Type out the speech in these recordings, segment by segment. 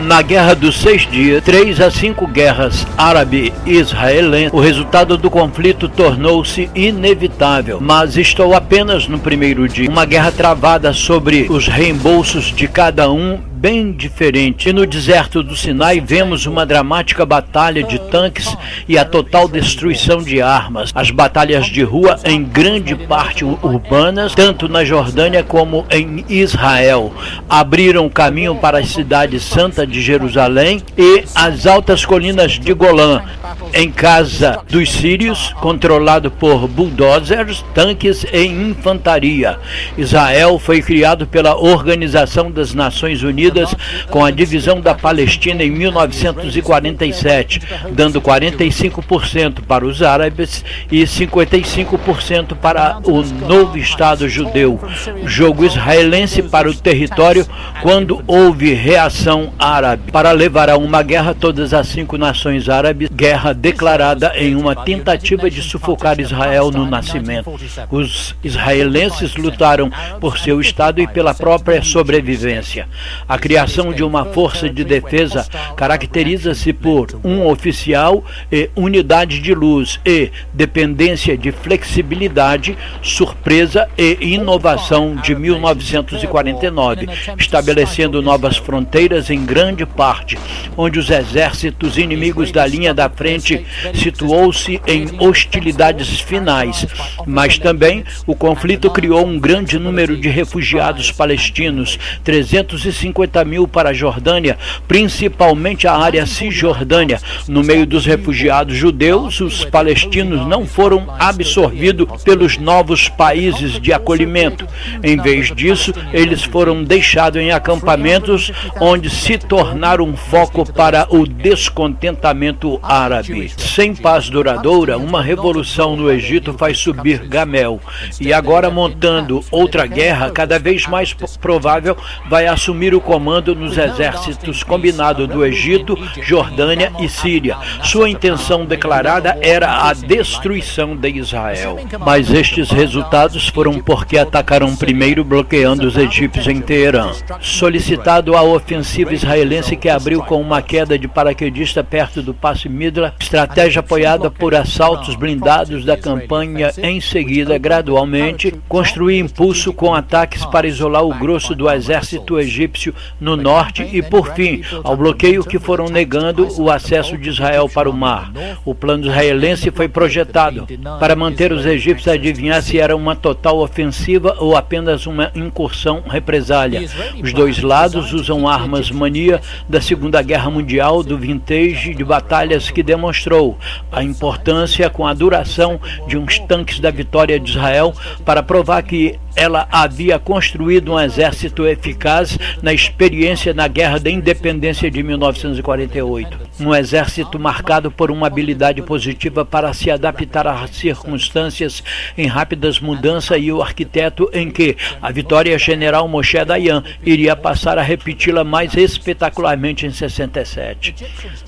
Na Guerra dos 6 Dias, 3 a 5 guerras árabe-israelense, o resultado do conflito tornou-se inevitável. Mas estou apenas no primeiro dia. Uma guerra travada sobre os reembolsos de cada um, bem diferente. E no deserto do Sinai vemos uma dramática batalha de tanques e a total destruição de armas. As batalhas de rua, em grande parte urbanas, tanto na Jordânia como em Israel, abriram caminho para a cidade santa de Jerusalém e as altas colinas de Golã, em casa dos sírios, controlado por bulldozers, tanques e infantaria. Israel foi criado pela Organização das Nações Unidas com a divisão da Palestina em 1947, dando 45% para os árabes e 55% para o novo Estado judeu. Jogo israelense para o território quando houve reação árabe. Para levar a uma guerra, todas as 5 nações árabes, guerra declarada em uma tentativa de sufocar Israel no nascimento. Os israelenses lutaram por seu Estado e pela própria sobrevivência. A criação de uma força de defesa caracteriza-se por um oficial e unidade de luz e dependência de flexibilidade, surpresa e inovação de 1949, estabelecendo novas fronteiras em grande parte, onde os exércitos inimigos da linha da frente situou-se em hostilidades finais, mas também o conflito criou um grande número de refugiados palestinos, 350 mil para a Jordânia, principalmente a área cisjordânia. No meio dos refugiados judeus, os palestinos não foram absorvidos pelos novos países de acolhimento. Em vez disso, eles foram deixados em acampamentos onde se tornaram um foco para o descontentamento árabe. Sem paz duradoura, uma revolução no Egito faz subir Gamel. E agora, montando outra guerra, cada vez mais provável, vai assumir o comando nos exércitos combinados do Egito, Jordânia e Síria. Sua intenção declarada era a destruição de Israel. Mas estes resultados foram porque atacaram primeiro, bloqueando os egípcios em Teherã. Solicitado a ofensiva israelense, que abriu com uma queda de paraquedista perto do Passe Midla, estratégia apoiada por assaltos blindados da campanha, em seguida, gradualmente, construir impulso com ataques para isolar o grosso do exército egípcio no norte e, por fim, ao bloqueio que foram negando o acesso de Israel para o mar. O plano israelense foi projetado para manter os egípcios a adivinhar se era uma total ofensiva ou apenas uma incursão represália. Os dois lados usam armas mania da Segunda Guerra Mundial, do vintage de batalhas que demonstrou a importância com a duração de uns tanques da vitória de Israel para provar que ela havia construído um exército eficaz na experiência na Guerra da Independência de 1948. Um exército marcado por uma habilidade positiva para se adaptar às circunstâncias em rápidas mudanças e o arquiteto em que a vitória general Moshe Dayan iria passar a repeti-la mais espetacularmente em 67.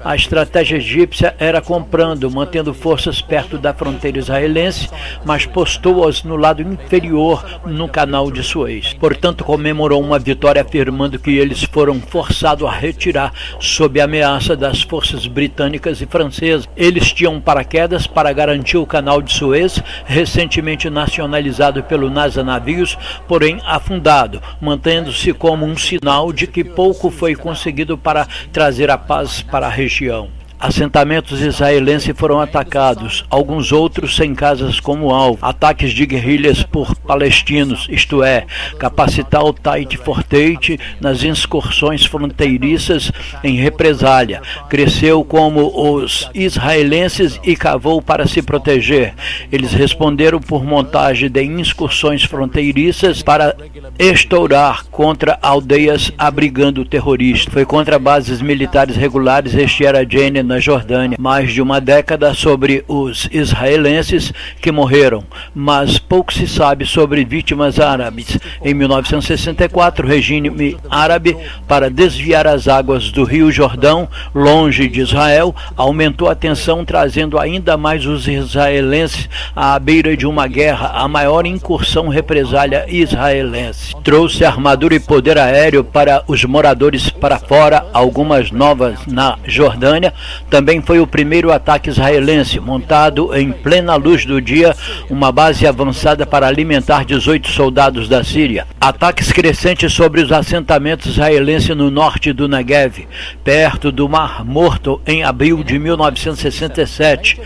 A estratégia egípcia era comprando, mantendo forças perto da fronteira israelense, mas postou-as no lado inferior no canal de Suez. Portanto, comemorou uma vitória afirmando que eles foram forçados a retirar sob a ameaça das forças britânicas e francesas. Eles tinham paraquedas para garantir o canal de Suez, recentemente nacionalizado pelo NASA Navios, porém afundado, mantendo-se como um sinal de que pouco foi conseguido para trazer a paz para a região. Assentamentos israelenses foram atacados, alguns outros sem casas como alvo. Ataques de guerrilhas por palestinos, isto é, capacitar o Tait for Tate nas excursões fronteiriças em represália. Cresceu como os israelenses e cavou para se proteger. Eles responderam por montagem de excursões fronteiriças para estourar contra aldeias abrigando terroristas. Foi contra bases militares regulares. Este era Jenen na Jordânia. Mais de uma década sobre os israelenses que morreram, mas pouco se sabe sobre vítimas árabes. Em 1964, o regime árabe, para desviar as águas do Rio Jordão, longe de Israel, aumentou a tensão, trazendo ainda mais os israelenses à beira de uma guerra, a maior incursão represália israelense. Trouxe armadura e poder aéreo para os moradores para fora, algumas novas na Jordânia. Também foi o primeiro ataque israelense, montado em plena luz do dia, uma base avançada para alimentar 18 soldados da Síria. Ataques crescentes sobre os assentamentos israelenses no norte do Negev, perto do Mar Morto, em abril de 1967.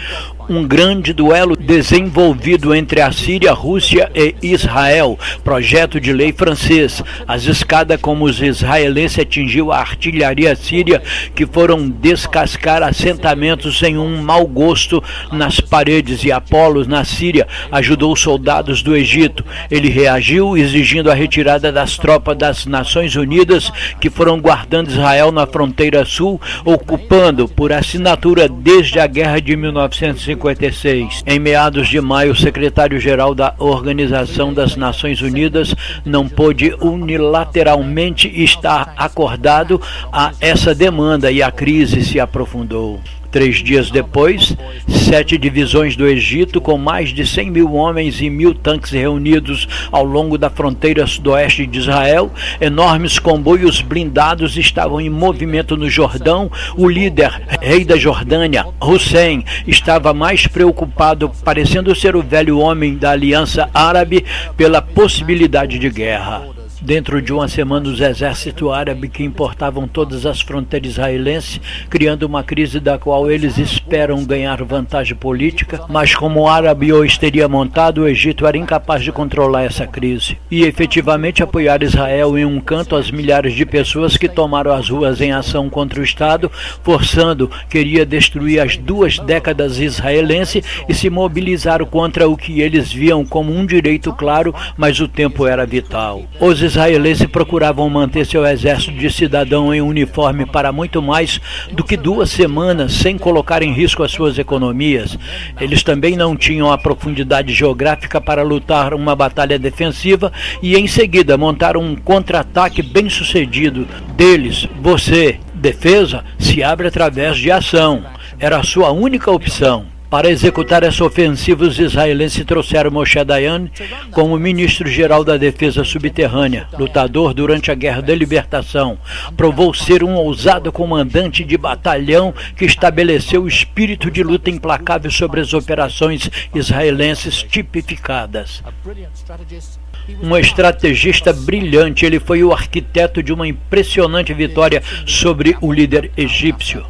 Um grande duelo desenvolvido entre a Síria, Rússia e Israel, projeto de lei francês. As escadas como os israelenses atingiu a artilharia síria, que foram descascar assentamentos sem um mau gosto nas paredes, e Apolo, na Síria, ajudou os soldados do Egito. Ele reagiu exigindo a retirada das tropas das Nações Unidas que foram guardando Israel na fronteira sul, ocupando por assinatura desde a guerra de 1956. Em meados de maio, o secretário-geral da Organização das Nações Unidas não pôde unilateralmente estar acordado a essa demanda e a crise se aprofundou. 3 dias depois, 7 divisões do Egito, com mais de 100 mil homens e 1.000 tanques reunidos ao longo da fronteira sudoeste de Israel, enormes comboios blindados estavam em movimento no Jordão. O líder, rei da Jordânia, Hussein, estava mais preocupado, parecendo ser o velho homem da Aliança Árabe, pela possibilidade de guerra. Dentro de uma semana, os exércitos árabes que importavam todas as fronteiras israelenses, criando uma crise da qual eles esperam ganhar vantagem política, mas como o árabe os teria montado, o Egito era incapaz de controlar essa crise e efetivamente apoiar Israel em um canto. As milhares de pessoas que tomaram as ruas em ação contra o Estado, queria destruir as 2 décadas israelenses e se mobilizaram contra o que eles viam como um direito claro, mas o tempo era vital. Os israelenses procuravam manter seu exército de cidadão em uniforme para muito mais do que 2 semanas, sem colocar em risco as suas economias. Eles também não tinham a profundidade geográfica para lutar uma batalha defensiva e em seguida montaram um contra-ataque bem sucedido deles. Defesa se abre através de ação. Era a sua única opção. Para executar essa ofensiva, os israelenses trouxeram Moshe Dayan como ministro-geral da Defesa Subterrânea, lutador durante a Guerra da Libertação. Provou ser um ousado comandante de batalhão que estabeleceu o espírito de luta implacável sobre as operações israelenses tipificadas. Um estrategista brilhante, ele foi o arquiteto de uma impressionante vitória sobre o líder egípcio.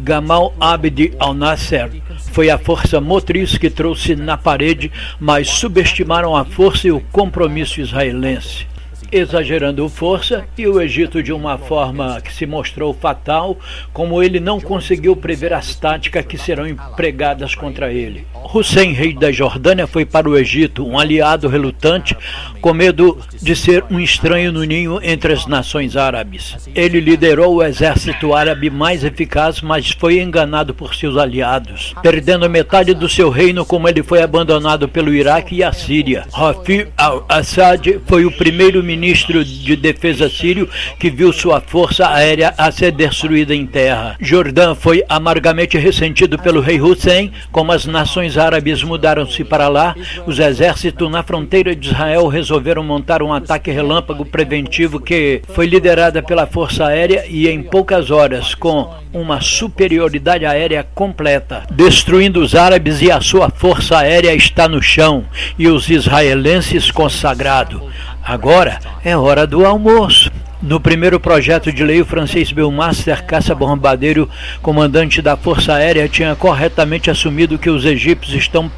Gamal Abd al-Nasser foi a força motriz que trouxe na parede, mas subestimaram a força e o compromisso israelense, exagerando força, e o Egito de uma forma que se mostrou fatal, como ele não conseguiu prever as táticas que serão empregadas contra ele. Hussein, rei da Jordânia, foi para o Egito, um aliado relutante, com medo de ser um estranho no ninho entre as nações árabes. Ele liderou o exército árabe mais eficaz, mas foi enganado por seus aliados, perdendo metade do seu reino, como ele foi abandonado pelo Iraque e a Síria. Hafir al-Assad foi o primeiro ministro de defesa sírio que viu sua força aérea a ser destruída em terra. Jordão foi amargamente ressentido pelo rei Hussein. Como as nações árabes mudaram-se para lá, os exércitos na fronteira de Israel resolveram montar um ataque relâmpago preventivo que foi liderada pela força aérea e em poucas horas, com uma superioridade aérea completa, destruindo os árabes, e a sua força aérea está no chão e os israelenses consagrados. Agora é hora do almoço. No primeiro projeto de lei, o francês Belmaster, caça-bombardeiro, comandante da Força Aérea, tinha corretamente assumido que os egípcios estão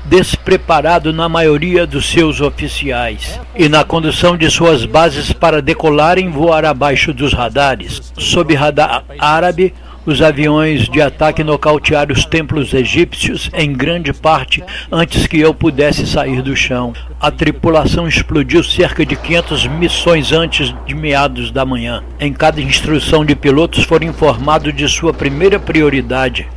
despreparados na maioria dos seus oficiais e na condução de suas bases para decolarem e voar abaixo dos radares. Sob radar árabe, os aviões de ataque nocautearam os templos egípcios em grande parte antes que eu pudesse sair do chão. A tripulação explodiu cerca de 500 missões antes de meados da manhã. Em cada instrução de pilotos foram informados de sua primeira prioridade,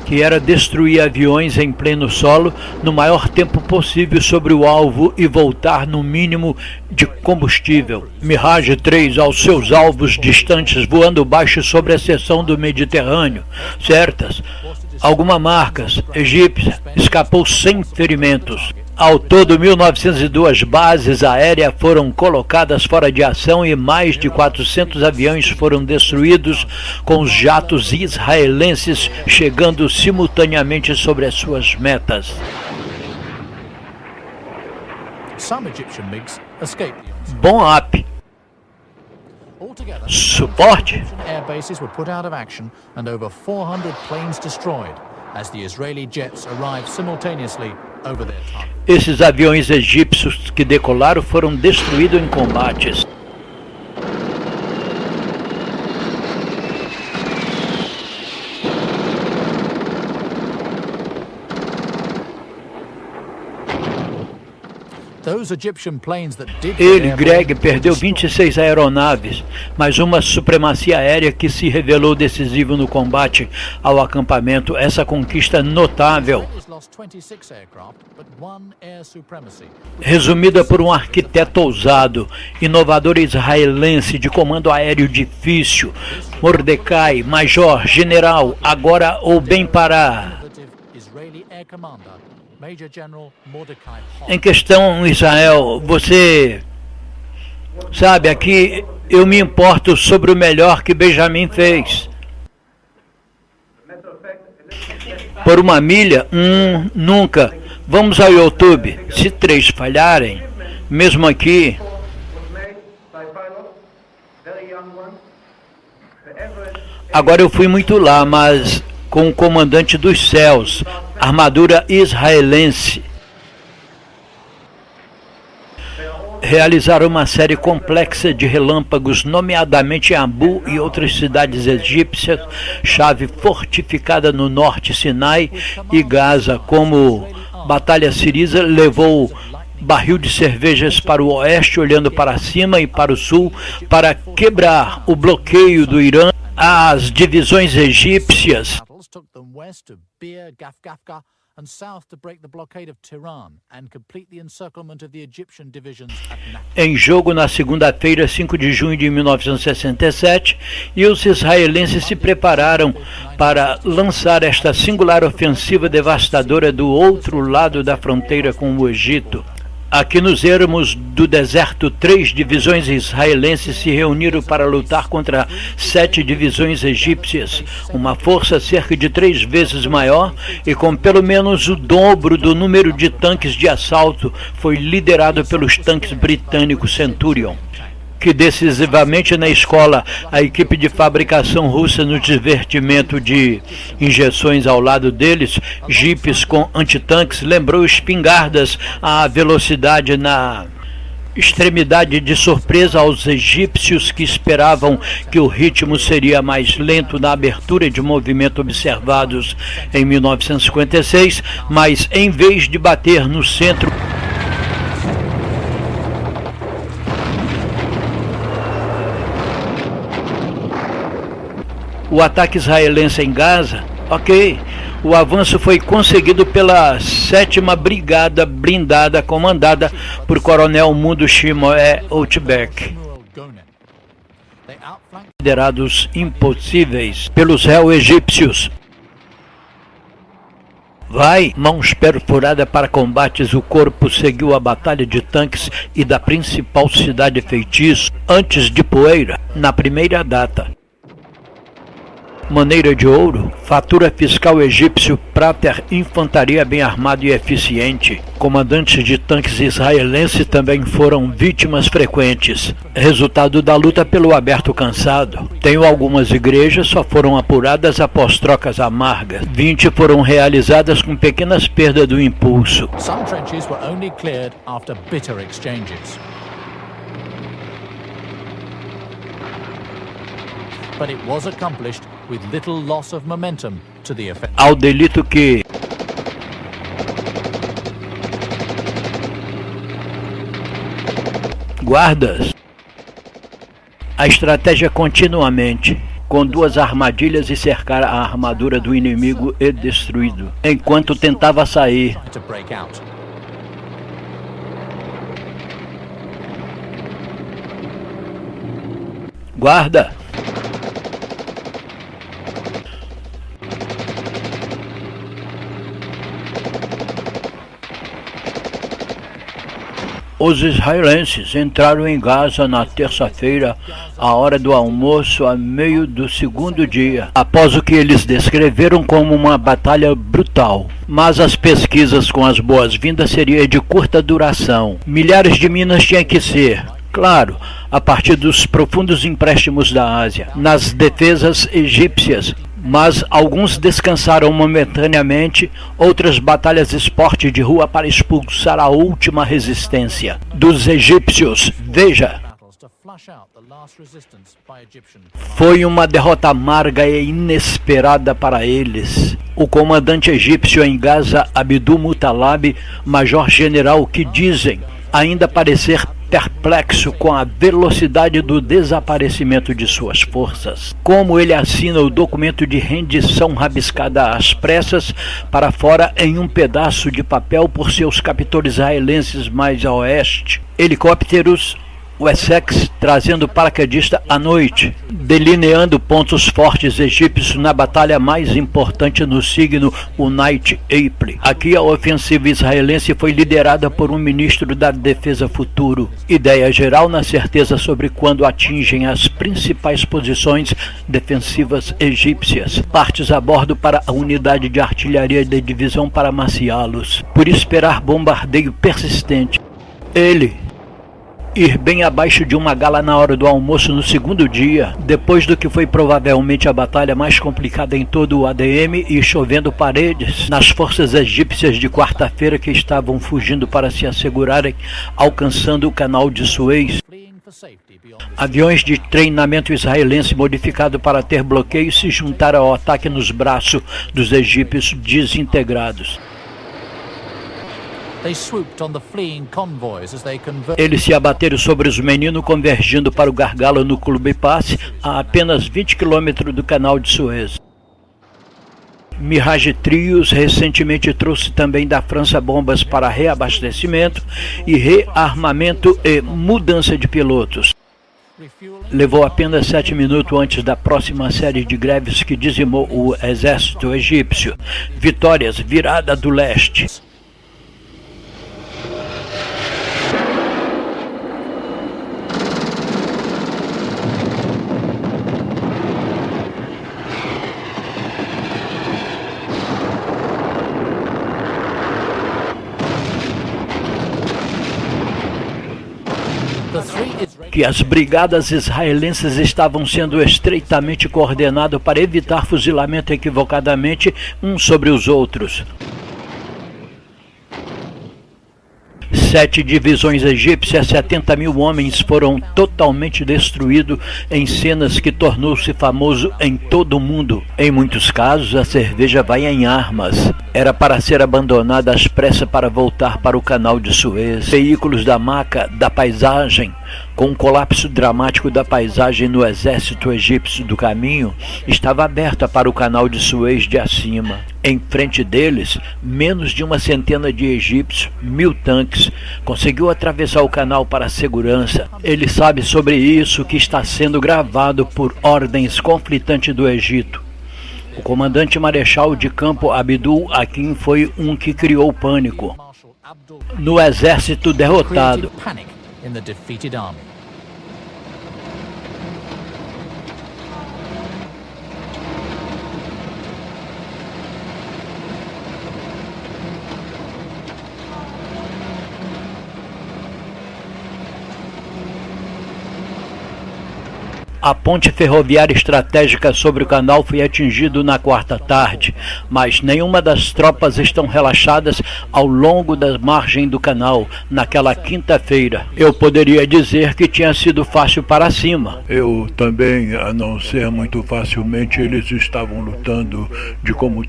que era destruir aviões em pleno solo no maior tempo possível sobre o alvo e voltar no mínimo de combustível. Mirage 3 aos seus alvos distantes voando baixo sobre a seção do Mediterrâneo. Certas, algumas marcas egípcias escapou sem ferimentos. Ao todo, 1.902 bases aéreas foram colocadas fora de ação e mais de 400 aviões foram destruídos, com os jatos israelenses chegando simultaneamente sobre as suas metas. Bom up. Suporte. Esses aviões egípcios que decolaram foram destruídos em combates. Ele, Greg, perdeu 26 aeronaves, mas uma supremacia aérea que se revelou decisiva no combate ao acampamento. Essa conquista notável, resumida por um arquiteto ousado, inovador israelense de comando aéreo difícil, Mordecai, major, general, agora ou bem para... Em questão, Israel, você sabe, aqui eu me importo sobre o melhor que Benjamin fez. Por uma milha? Nunca. Vamos ao YouTube. Se 3 falharem, mesmo aqui... Agora eu fui muito lá, mas com o comandante dos céus, armadura israelense. Realizaram uma série complexa de relâmpagos, nomeadamente em Abu e outras cidades egípcias, chave fortificada no norte, Sinai e Gaza, como Batalha Siriza levou barril de cervejas para o oeste, olhando para cima e para o sul, para quebrar o bloqueio do Irã. As divisões egípcias em jogo na segunda-feira, 5 de junho de 1967, e os israelenses se prepararam para lançar esta singular ofensiva devastadora do outro lado da fronteira com o Egito. Aqui nos ermos do deserto, 3 divisões israelenses se reuniram para lutar contra 7 divisões egípcias, uma força cerca de 3 vezes maior e com pelo menos o dobro do número de tanques de assalto. Foi liderado pelos tanques britânicos Centurion, que decisivamente na escola a equipe de fabricação russa no divertimento de injeções ao lado deles, jipes com antitanques, lembrou espingardas à velocidade na extremidade de surpresa aos egípcios que esperavam que o ritmo seria mais lento na abertura de movimento observados em 1956, mas em vez de bater no centro o ataque israelense em Gaza, o avanço foi conseguido pela 7ª Brigada Blindada, comandada por Coronel Mundo Shimoe Outback. Considerados impossíveis pelos réus egípcios. Mãos perfuradas para combates, o corpo seguiu a batalha de tanques e da principal cidade feitiço, antes de Poeira, na primeira data. Maneira de ouro, fatura fiscal egípcio, Prater, infantaria bem armada e eficiente. Comandantes de tanques israelenses também foram vítimas frequentes, resultado da luta pelo aberto cansado. Tenho algumas igrejas só foram apuradas após trocas amargas. 20 foram realizadas com pequenas perdas do impulso. Some trenches were only cleared after bitter exchanges. But it was accomplished with little loss of momentum to the effect. Ao delito que Guardas. A estratégia é continuamente com 2 armadilhas e cercar a armadura do inimigo e destruí-lo, enquanto tentava sair. Guarda! Os israelenses entraram em Gaza na terça-feira, à hora do almoço, a meio do 2º dia, após o que eles descreveram como uma batalha brutal. Mas as pesquisas com as boas-vindas seriam de curta duração. Milhares de minas tinham que ser, claro, a partir dos profundos empréstimos da Ásia, nas defesas egípcias. Mas alguns descansaram momentaneamente, outras batalhas esporte de rua para expulsar a última resistência dos egípcios. Veja, foi uma derrota amarga e inesperada para eles. O comandante egípcio em Gaza, Abdul Muttalib, major-general, que dizem ainda parecer perplexo com a velocidade do desaparecimento de suas forças. Como ele assina o documento de rendição rabiscada às pressas para fora em um pedaço de papel por seus captores israelenses mais a oeste. Helicópteros Wessex trazendo paraquedista à noite, delineando pontos fortes egípcios na batalha mais importante no signo, o Night April. Aqui a ofensiva israelense foi liderada por um ministro da defesa futuro. Ideia geral na certeza sobre quando atingem as principais posições defensivas egípcias. Partes a bordo para a unidade de artilharia da divisão para maciá-los. Por esperar bombardeio persistente. Ele ir bem abaixo de uma gala na hora do almoço no 2º dia, depois do que foi provavelmente a batalha mais complicada em todo o ADM e chovendo paredes nas forças egípcias de quarta-feira que estavam fugindo para se assegurarem alcançando o canal de Suez. Aviões de treinamento israelense modificado para ter bloqueio se juntaram ao ataque nos braços dos egípcios desintegrados. Eles se abateram sobre os meninos convergindo para o gargalo no Clube Passe, a apenas 20 km do canal de Suez. Mirage Trios recentemente trouxe também da França bombas para reabastecimento e rearmamento e mudança de pilotos. Levou apenas 7 minutos antes da próxima série de greves que dizimou o exército egípcio. Vitórias, virada do leste. Que as brigadas israelenses estavam sendo estreitamente coordenadas para evitar fuzilamento equivocadamente uns sobre os outros. 7 divisões egípcias, 70 mil homens foram totalmente destruídos em cenas que tornou-se famoso em todo o mundo. Em muitos casos, a cerveja vai em armas. Era para ser abandonada às pressas para voltar para o canal de Suez. Veículos da maca da paisagem, com um colapso dramático da paisagem no exército egípcio do caminho, estava aberta para o canal de Suez de acima. Em frente deles, menos de uma centena de egípcios, 1000 tanques, conseguiu atravessar o canal para a segurança. Ele sabe sobre isso que está sendo gravado por ordens conflitantes do Egito. O comandante marechal de campo Abdul Hakim foi um que criou pânico no exército derrotado. A ponte ferroviária estratégica sobre o canal foi atingida na quarta tarde, mas nenhuma das tropas estão relaxadas ao longo da margem do canal naquela quinta-feira. Eu poderia dizer que tinha sido fácil para cima. Eu também, a não ser muito facilmente, eles estavam lutando de como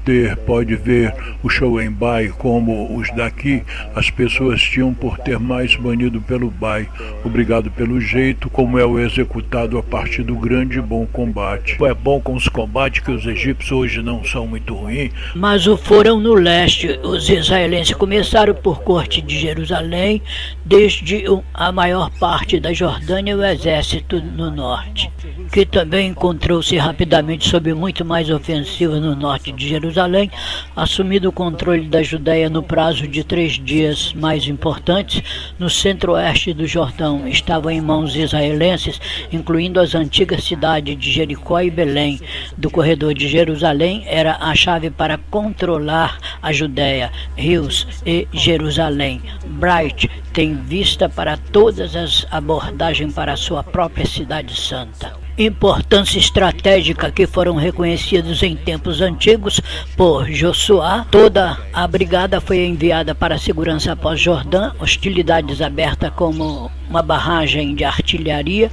pode ver o Shoenbai como os daqui, as pessoas tinham por ter mais banido pelo Bai. Obrigado pelo jeito como é o executado a partir do grande e bom combate. É bom com os combates que os egípcios hoje não são muito ruins. Mas o foram no leste. Os israelenses começaram por corte de Jerusalém, desde a maior parte da Jordânia e o exército no norte, que também encontrou-se rapidamente sob muito mais ofensiva no norte de Jerusalém, assumindo o controle da Judéia no prazo de 3 dias. Mais importantes, no centro-oeste do Jordão, estavam em mãos israelenses, incluindo as antigas cidades de Jericó e Belém. Do corredor de Jerusalém era a chave para controlar a Judéia, rios e Jerusalém. Bright tem vista para todas as abordagens para a sua própria cidade santa. Importância estratégica que foram reconhecidos em tempos antigos por Josué. Toda a brigada foi enviada para a segurança após Jordã, hostilidades abertas como uma barragem de artilharia.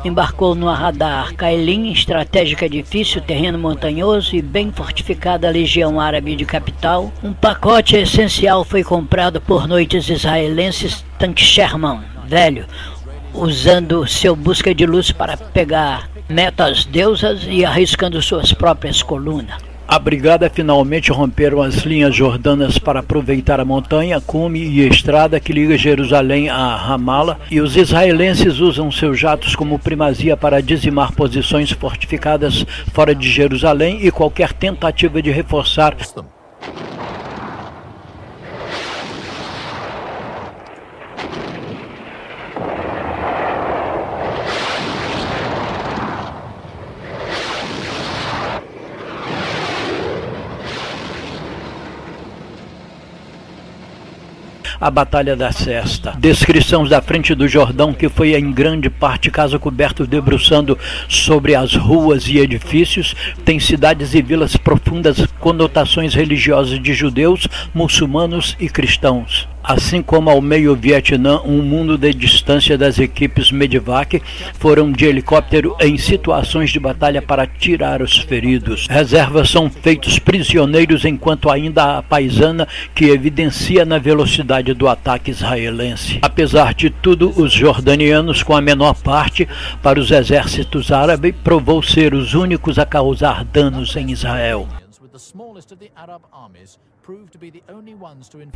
Embarcou no radar Caelim, estratégica difícil, terreno montanhoso e bem fortificada a legião árabe de capital. Um pacote essencial foi comprado por noites israelenses, tanque Sherman velho, usando seu busca de luz para pegar metas deusas e arriscando suas próprias colunas. A brigada finalmente romperam as linhas jordanas para aproveitar a montanha, cume e estrada que liga Jerusalém a Ramala, e os israelenses usam seus jatos como primazia para dizimar posições fortificadas fora de Jerusalém e qualquer tentativa de reforçar a Batalha da Cesta. Descrição da frente do Jordão, que foi em grande parte casa coberto debruçando sobre as ruas e edifícios, tem cidades e vilas profundas conotações religiosas de judeus, muçulmanos e cristãos. Assim como ao meio Vietnã, um mundo de distância das equipes Medivac foram de helicóptero em situações de batalha para tirar os feridos. Reservas são feitos prisioneiros enquanto ainda a paisana que evidencia na velocidade do ataque israelense. Apesar de tudo, os jordanianos, com a menor parte para os exércitos árabes, provou ser os únicos a causar danos em Israel.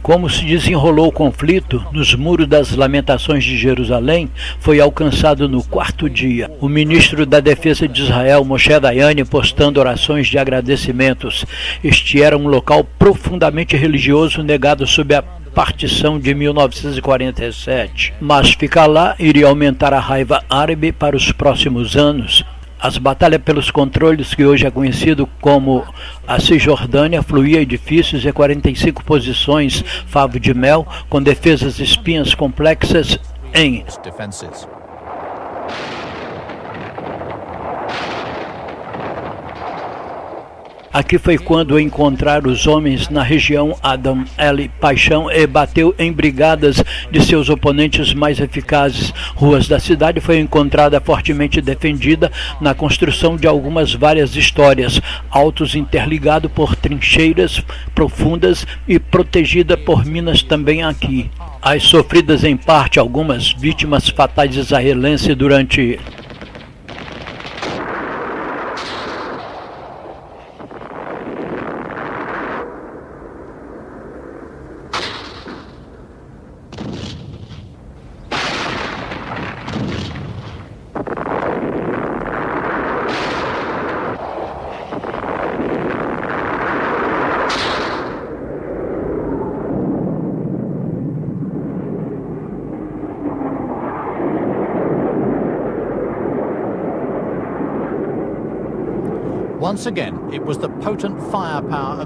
Como se desenrolou o conflito nos muros das Lamentações de Jerusalém foi alcançado no 4º dia. O ministro da Defesa de Israel, Moshe Dayani, postando orações de agradecimentos. Este era um local profundamente religioso negado sob a partição de 1947. Mas ficar lá iria aumentar a raiva árabe para os próximos anos. As batalhas pelos controles, que hoje é conhecido como a Cisjordânia, fluía edifícios e 45 posições favo de mel, com defesas espinhas complexas em Aqui foi quando encontraram os homens na região Adam El Paixão e bateu em brigadas de seus oponentes mais eficazes. Ruas da cidade foi encontrada fortemente defendida na construção de algumas várias histórias, altos interligados por trincheiras profundas e protegida por minas também aqui. As sofridas em parte algumas vítimas fatais israelenses durante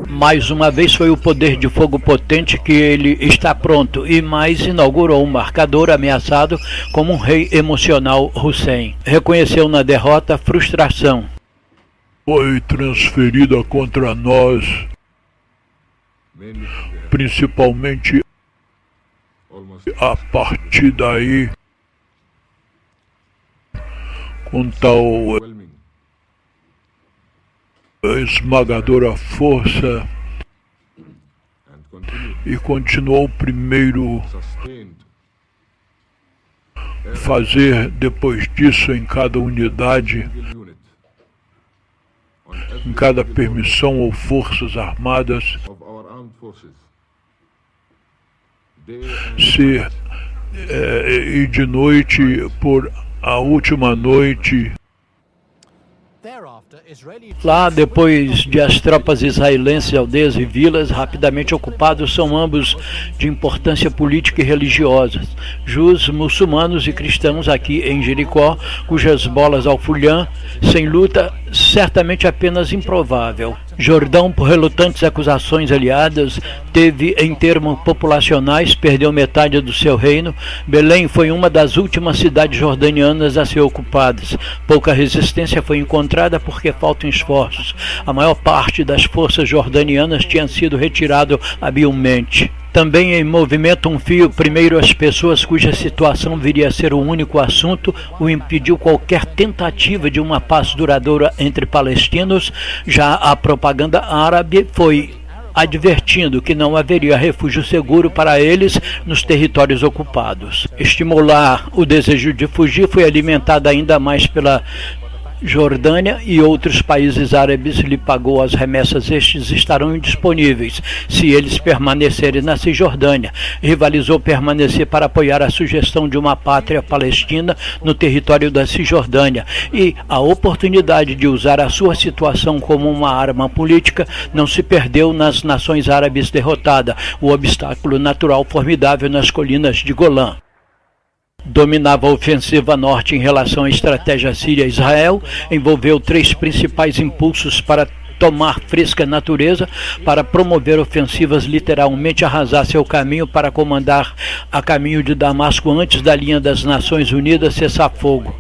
Mais uma vez foi o poder de fogo potente que ele está pronto e mais inaugurou um marcador ameaçado como um rei emocional. Hussein reconheceu na derrota frustração. Foi transferida contra nós, principalmente a partir daí, com tal esmagadora força, e continuou primeiro fazer depois disso em cada unidade, em cada permissão ou forças armadas, e de noite, por a última noite. Lá, depois de as tropas israelenses, aldeias e vilas rapidamente ocupados, são ambos de importância política e religiosa. Judeus, muçulmanos e cristãos aqui em Jericó, cujas bolas alfulhã, sem luta, certamente apenas improvável. Jordão, por relutantes acusações aliadas, teve, em termos populacionais, perdeu metade do seu reino. Belém foi uma das últimas cidades jordanianas a ser ocupadas. Pouca resistência foi encontrada porque faltam esforços. A maior parte das forças jordanianas tinha sido retirado habilmente. Também em movimento um fio, primeiro as pessoas cuja situação viria a ser o único assunto, o impediu qualquer tentativa de uma paz duradoura entre palestinos. Já a propaganda árabe foi advertindo que não haveria refúgio seguro para eles nos territórios ocupados. Estimular o desejo de fugir foi alimentado ainda mais pela Jordânia e outros países árabes lhe pagou as remessas. Estes estarão indisponíveis se eles permanecerem na Cisjordânia. Rivalizou permanecer para apoiar a sugestão de uma pátria palestina no território da Cisjordânia, e a oportunidade de usar a sua situação como uma arma política não se perdeu nas nações árabes derrotadas, o obstáculo natural formidável nas colinas de Golã. Dominava a ofensiva norte em relação à estratégia síria-Israel, envolveu 3 principais impulsos para tomar fresca natureza, para promover ofensivas, literalmente arrasar seu caminho para comandar a caminho de Damasco antes da linha das Nações Unidas cessar fogo.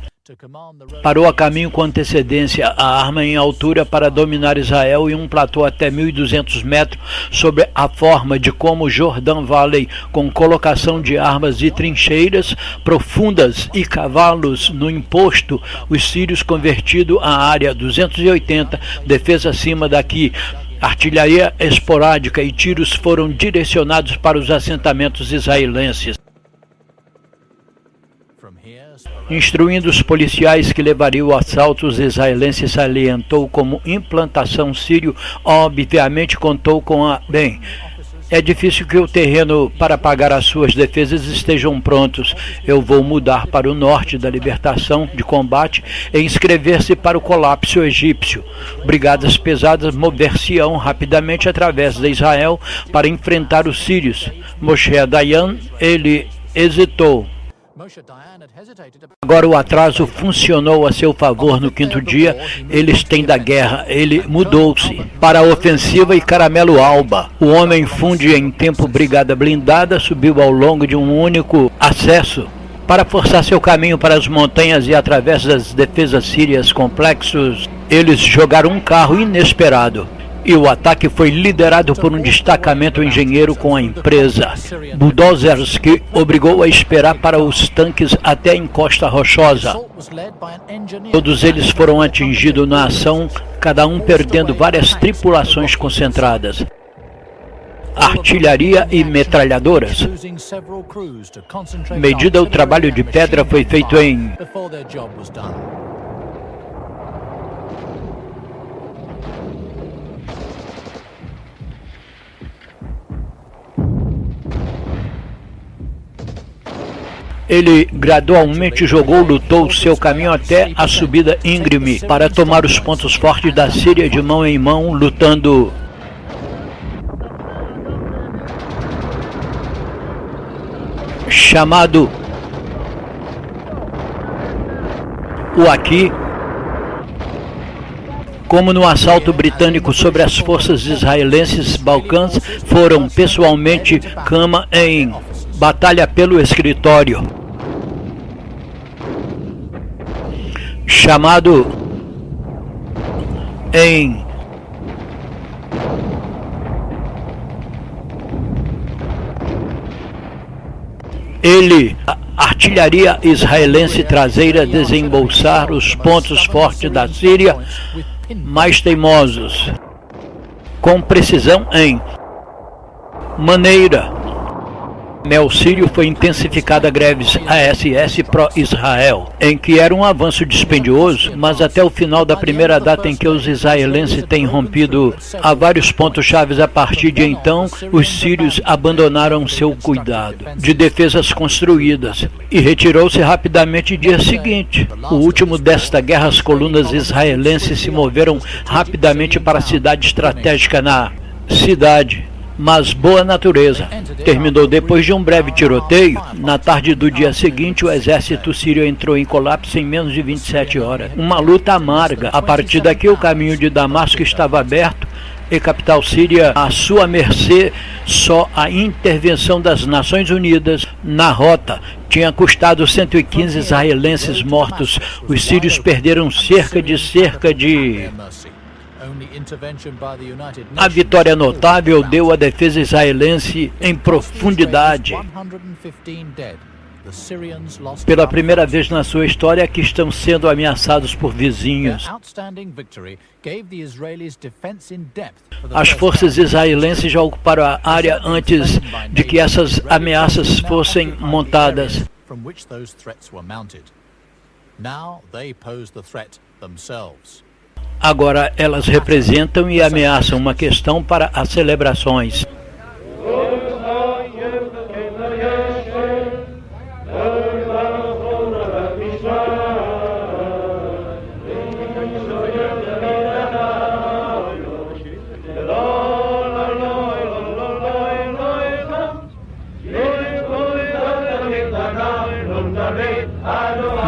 Parou a caminho com antecedência a arma em altura para dominar Israel em um platô até 1.200 metros sobre a forma de como Jordan Valley, com colocação de armas e trincheiras profundas e cavalos no imposto, os sírios convertido à área 280, defesa acima daqui. Artilharia esporádica e tiros foram direcionados para os assentamentos israelenses. Instruindo os policiais que levariam o assalto, os israelenses salientou como implantação sírio, obviamente contou com a... é difícil que o terreno para pagar as suas defesas estejam prontos. Eu vou mudar para o norte da libertação de combate e inscrever-se para o colapso egípcio. Brigadas pesadas mover-se-ão rapidamente através de Israel para enfrentar os sírios. Moshe Dayan, ele hesitou. Agora o atraso funcionou a seu favor no 5º dia. Eles têm da guerra. Ele mudou-se para a ofensiva e caramelo alba. O homem funde em tempo brigada blindada, subiu ao longo de um único acesso para forçar seu caminho para as montanhas e através das defesas sírias complexos. Eles jogaram um carro inesperado. E o ataque foi liderado por um destacamento engenheiro com a empresa Bulldozers, que obrigou a esperar para os tanques até a encosta rochosa. Todos eles foram atingidos na ação, cada um perdendo várias tripulações concentradas, artilharia e metralhadoras. Medida o trabalho de pedra foi feito em... Ele gradualmente lutou seu caminho até a subida íngreme para tomar os pontos fortes da Síria de mão em mão, lutando. Chamado o aqui, Como no assalto britânico sobre as forças israelenses balcãs, foram pessoalmente cama em batalha pelo escritório. Chamado em a artilharia israelense traseira desembolsar os pontos fortes da Síria mais teimosos, com precisão em maneira. Nel Sírio foi intensificada greves ASS pró-Israel, em que era um avanço dispendioso, mas até o final da primeira data em que os israelenses têm rompido a vários pontos chaves. A partir de então, os sírios abandonaram seu cuidado de defesas construídas e retirou-se rapidamente no dia seguinte. O último desta guerra, as colunas israelenses se moveram rapidamente para a cidade estratégica na cidade, mas boa natureza. Terminou depois de um breve tiroteio. Na tarde do dia seguinte, o exército sírio entrou em colapso em menos de 27 horas. Uma luta amarga. A partir daqui, o caminho de Damasco estava aberto e a capital síria à sua mercê. Só a intervenção das Nações Unidas na rota tinha custado 115 israelenses mortos. Os sírios perderam cerca de... A vitória notável deu à defesa israelense em profundidade. Pela primeira vez na sua história que estão sendo ameaçados por vizinhos. As forças israelenses já ocuparam a área antes de que essas ameaças fossem montadas. Agora elas representam e ameaçam uma questão para as celebrações.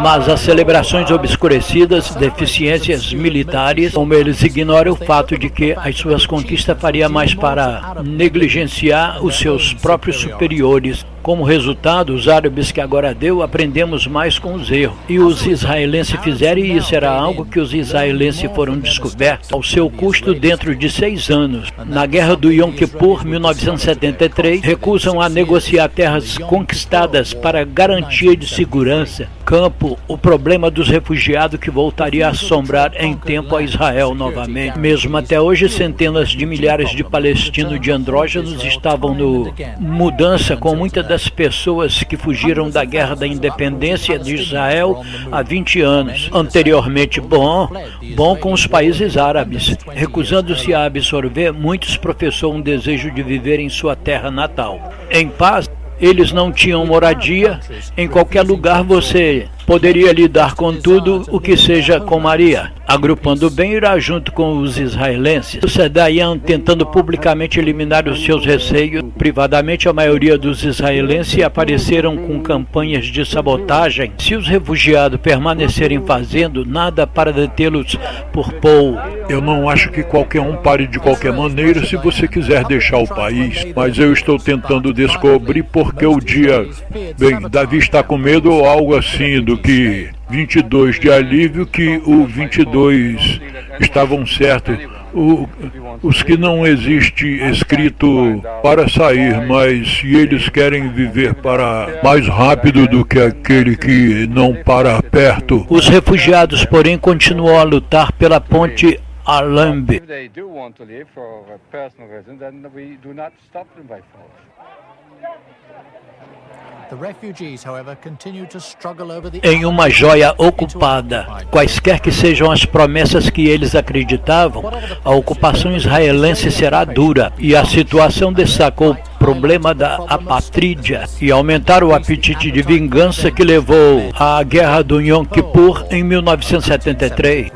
Mas as celebrações obscurecidas, deficiências militares, como eles ignoram o fato de que as suas conquistas faria mais para negligenciar os seus próprios superiores. Como resultado, os árabes que agora aprendemos mais com os erros. E os israelenses fizeram, e isso era algo que os israelenses foram descobertos ao seu custo dentro de 6 anos. Na guerra do Yom Kippur, 1973, recusam a negociar terras conquistadas para garantia de segurança. Campo, o problema dos refugiados que voltaria a assombrar em tempo a Israel novamente. Mesmo até hoje, centenas de milhares de palestinos de andrógenos estavam no mudança com muitas das pessoas que fugiram da guerra da independência de Israel há 20 anos. Anteriormente, bom com os países árabes. Recusando-se a absorver, muitos professou um desejo de viver em sua terra natal. Em paz, eles não tinham moradia. Em qualquer lugar você poderia lidar com tudo o que seja com Maria. Agrupando bem, irá junto com os israelenses. O Sedayan tentando publicamente eliminar os seus receios. Privadamente, a maioria dos israelenses apareceram com campanhas de sabotagem. Se os refugiados permanecerem fazendo nada para detê-los por Paul. Eu não acho que qualquer um pare de qualquer maneira se você quiser deixar o país, mas eu estou tentando descobrir porque o dia... Bem, Davi está com medo ou algo assim do que 22 de alívio, que o 22 estavam certos. Os que não existe escrito para sair, mas se eles querem viver para mais rápido do que aquele que não para perto. Os refugiados, porém, continuam a lutar pela ponte Alambi. Em uma joia ocupada, quaisquer que sejam as promessas que eles acreditavam, a ocupação israelense será dura, e a situação destacou o problema da apatrídia e aumentar o apetite de vingança que levou à guerra do Yom Kippur em 1973.